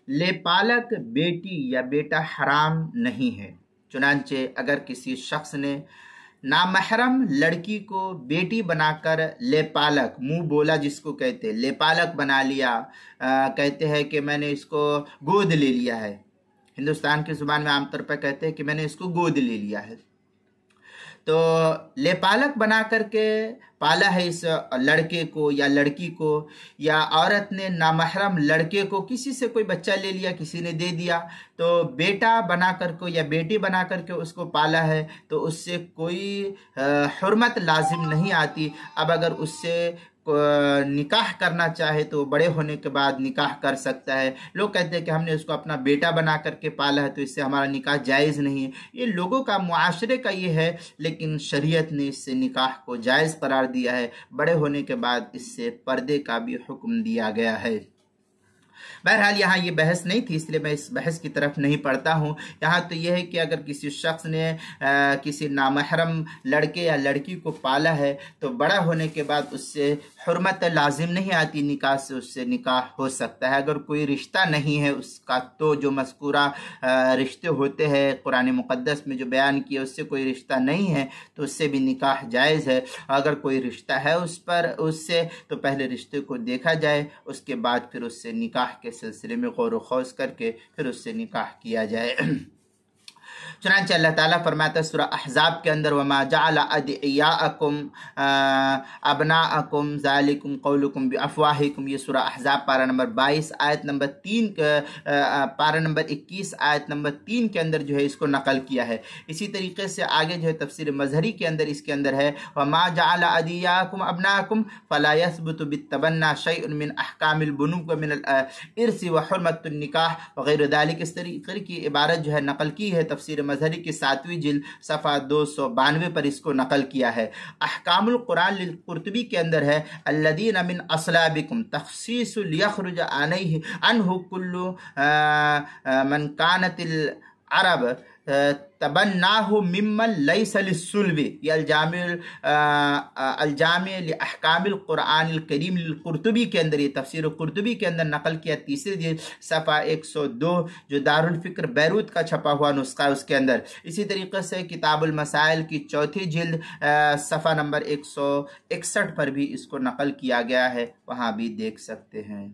लेपालक बेटी या बेटा हराम नहीं है। चुनांचे अगर किसी शख्स ने नामहरम लड़की को बेटी बनाकर लेपालक, मुंह बोला जिसको कहते हैं, लेपालक बना लिया, कहते हैं कि मैंने इसको गोद ले लिया है। हिंदुस्तान की जुबान में आमतौर पर कहते हैं कि मैंने इसको गोद ले लिया है। तो लेपालक बना करके पाला है इस लड़के को या लड़की को, या औरत ने नामहरम लड़के को, किसी से कोई बच्चा ले लिया, किसी ने दे दिया, तो बेटा बना करके या बेटी बना करके उसको पाला है, तो उससे कोई हुर्मत लाजिम नहीं आती। अब अगर उससे निकाह करना चाहे तो बड़े होने के बाद निकाह कर सकता है। लोग कहते हैं कि हमने उसको अपना बेटा बना करके पाला है तो इससे हमारा निकाह जायज़ नहीं है। ये लोगों का, मुआशरे का ये है, लेकिन शरीयत ने इससे निकाह को जायज़ करार दिया है। बड़े होने के बाद इससे पर्दे का भी हुक्म दिया गया है। बहरहाल यहाँ ये बहस नहीं थी, इसलिए मैं इस बहस की तरफ नहीं पढ़ता हूँ। यहाँ तो यह है कि अगर किसी शख्स ने किसी नामहरम लड़के या लड़की को पाला है तो बड़ा होने के बाद उससे हुर्मत लाजिम नहीं आती, निकाह से उससे निकाह हो सकता है। अगर कोई रिश्ता नहीं है उसका, तो जो मज़कूरा रिश्ते होते हैं कुरान मुक़द्दस में जो बयान किया, उससे कोई रिश्ता नहीं है तो उससे भी निकाह जायज़ है। अगर कोई रिश्ता है उससे तो पहले रिश्ते को देखा जाए, उसके बाद फिर उससे निकाह के सिलसिले में गौर व खौज करके फिर उससे निकाह किया जाए। चुनांचे अल्लाह ताला फरमाता है सूरह अहज़ाब के अंदर, वमा जअल अदियाअकुम अबनाअकुम ज़ालिकुम क़ौलुकुम बिअफ़वाहिकुम। ये सूरह अहज़ाब पारा नंबर 22 आयत नंबर 3, पारा नंबर 21 आयत नंबर 3 के अंदर जो है इसको नकल किया है। इसी तरीके से आगे जो है तफसीर मज़हरी के अंदर इसके अंदर है, वमा जअल अदियाअकुम अबनाअकुम फ़ला यस्बुतु बित्तबन्ना शैउन मिन अहकामिल बुनुव्व व मिनल इर्सी व हुर्मतुन निकाह वग़ैर ज़ालिक। इस तरीके की इबारत जो है नकल की है तफसीर मज़हरी की 7वीं जिल्द सफ़ा 292 पर इसको नकल किया है। अहकामुल कुरान लिल कुर्तुबी के अंदर है, अल्लदीना मिन अस्लाबिकुम तख़सीसुल यख़रुज अलैहि अन्हु कुल्लु मन कानतिल अरब तबन्नाहु मिम्मन लैसा लिस्सुल्बी। अलजामे लिअहकामिल कुरानिल करीम लिल कुर्तुबी के अंदर, ये तफसीर कुर्तुबी के अंदर नकल किया 3री जिल्द सफ़ा 102 जो दारुल फ़िक्र बैरूत का छपा हुआ नुस्खा है उसके अंदर। इसी तरीके से किताबुल मसाइल की 4थी जिल्द सफ़ा नंबर 161 पर भी इसको नकल किया गया है, वहाँ भी देख सकते हैं।